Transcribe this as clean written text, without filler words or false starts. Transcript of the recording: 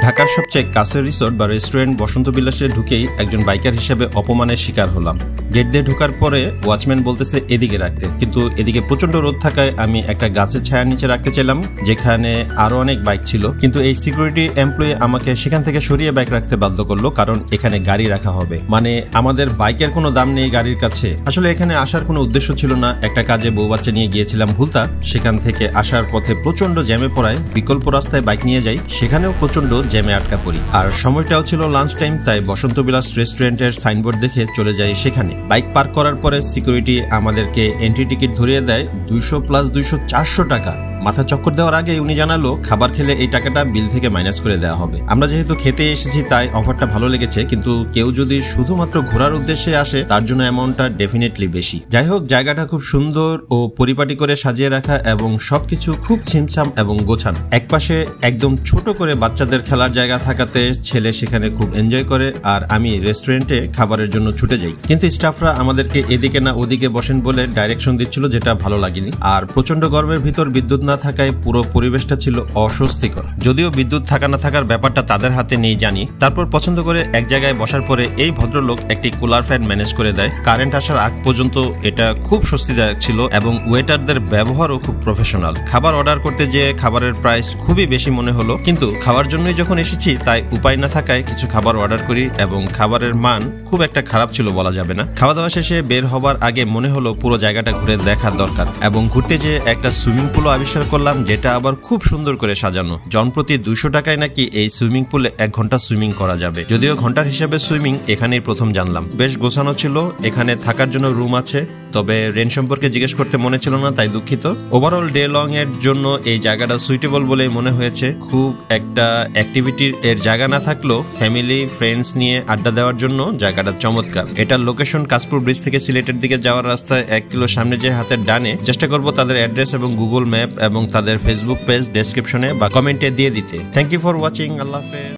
ঢাকার সবচেয়ে কাছের রিসোর্ট বা রেস্টুরেন্ট বসন্ত বিলাসে ঢুকেই একজন বাইকার হিসেবে অপমানের শিকার হলাম। গেট দিয়ে ঢোকার পরে ওয়াচম্যান বলতেছে এদিকে রাখতে, কিন্তু এদিকে প্রচন্ড রোদ থাকায় আমি একটা গাছের ছায়ার নিচে রাখতে চাইলাম, যেখানে আরো অনেক বাইক ছিল, কিন্তু এই সিকিউরিটি এমপ্লয়ি আমাকে সেখান থেকে সরিয়ে বাইক রাখতে বাধ্য করলো, কারণ এখানে গাড়ি রাখা হবে। মানে আমাদের বাইকের কোনো দাম নেই গাড়ির কাছে। আসলে এখানে আসার কোনো উদ্দেশ্য ছিল না, একটা কাজে বউ বাচ্চা নিয়ে গিয়েছিলাম ভুলতা, সেখান থেকে আসার পথে প্রচন্ড জ্যামে পড়ায় বিকল্প রাস্তায় বাইক নিয়ে যাই, সেখানেও প্রচন্ড জ্যামে আটকা পড়ি। আর সময়টাও ছিল লাঞ্চ টাইম, তাই বসন্ত বিলাস রেস্টুরেন্টের সাইনবোর্ড দেখে চলে যাই সেখানে। বাইক পার্ক করার পরে সিকিউরিটি আমাদেরকে এন্ট্রি টিকিট ধরিয়ে দেয় 200 + 200 400 টাকা। মাথা চক্কর দেওয়ার আগে উনি জানালো খাবার খেলে এই টাকাটা বিল থেকে মাইনাস করে দেওয়া হবে। আমরা যেহেতু খেতে এসেছি তাই অফারটা ভালো লেগেছে, কিন্তু কেউ যদি শুধুমাত্র ঘোরার উদ্দেশ্যে আসে তার জন্য অ্যামাউন্টটা ডেফিনেটলি বেশি। যাই হোক, জায়গাটা খুব সুন্দর ও পরিপাটি করে সাজিয়ে রাখা এবং সবকিছু খুব ছিমছাম এবং গোছানো। একপাশে একদম ছোট করে বাচ্চাদের খেলার জায়গা থাকাতে ছেলে সেখানে খুব এনজয় করে, আর আমি রেস্টুরেন্টে খাবারের জন্য ছুটে যাই। কিন্তু স্টাফরা আমাদেরকে এদিকে না ওদিকে বসেন বলে ডাইরেকশন দিচ্ছিল, যেটা ভালো লাগেনি। আর প্রচন্ড গরমের ভিতর বিদ্যুৎ না থাকায় পুরো পরিবেশটা ছিল অস্বস্তিকর। যদিও বিদ্যুৎ থাকা না থাকার ব্যাপারটা তাদের হাতে নেই জানি। তারপর পছন্দ করে এক জায়গায় বসার পরে এই ভদ্রলোক একটি কুলার ফ্যান ম্যানেজ করে দেয়। কারেন্ট আসার আগ পর্যন্ত এটা খুব স্বস্তিদায়ক ছিল এবং ওয়েটারদের ব্যবহারও খুব প্রফেশনাল। খাবার অর্ডার করতে যেয়ে খাবারের প্রাইস খুবই বেশি মনে হলো, কিন্তু খাওয়ার জন্যই যখন এসেছি তাই উপায় না থাকায় কিছু খাবার অর্ডার করি এবং খাবারের মান খুব একটা খারাপ ছিল বলা যাবে না। খাওয়া দাওয়া শেষে বের হবার আগে মনে হলো পুরো জায়গাটা ঘুরে দেখার দরকার, এবং ঘুরতে যেয়ে একটা সুইমিং পুলও আবিষ্কার করলাম, যেটা আবার খুব সুন্দর করে সাজানো। জনপ্রতি 200 টাকায় নাকি এই সুইমিং পুলে 1 ঘন্টা সুইমিং করা যাবে। যদিও ঘন্টার হিসেবে সুইমিং এখানেই প্রথম জানলাম। বেশ গোছানো ছিল, এখানে থাকার জন্য রুম আছে, তবে রেন্ট সম্পর্কে জিজ্ঞেস করতে মনে ছিল না, তাই দুঃখিত। ওভারঅল ডে লং এর জন্য এই জায়গাটা সুইটেবল বলেই মনে হয়েছে। খুব একটা অ্যাক্টিভিটির এর জায়গা না থাকলেও ফ্যামিলি ফ্রেন্ডস নিয়ে আড্ডা দেওয়ার জন্য জায়গাটা চমৎকার। এটার লোকেশন কাশপুর ব্রিজ থেকে সিলেটের দিকে যাওয়ার রাস্তায় 1 কিলো সামনে যে হাতের ডানে। চেষ্টা করব তাদের অ্যাড্রেস এবং গুগল ম্যাপ এবং তাদের ফেসবুক পেজ ডেসক্রিপশনে বা কমেন্টে দিয়ে দিতে। Thank you for watching. Allah হাফেজ।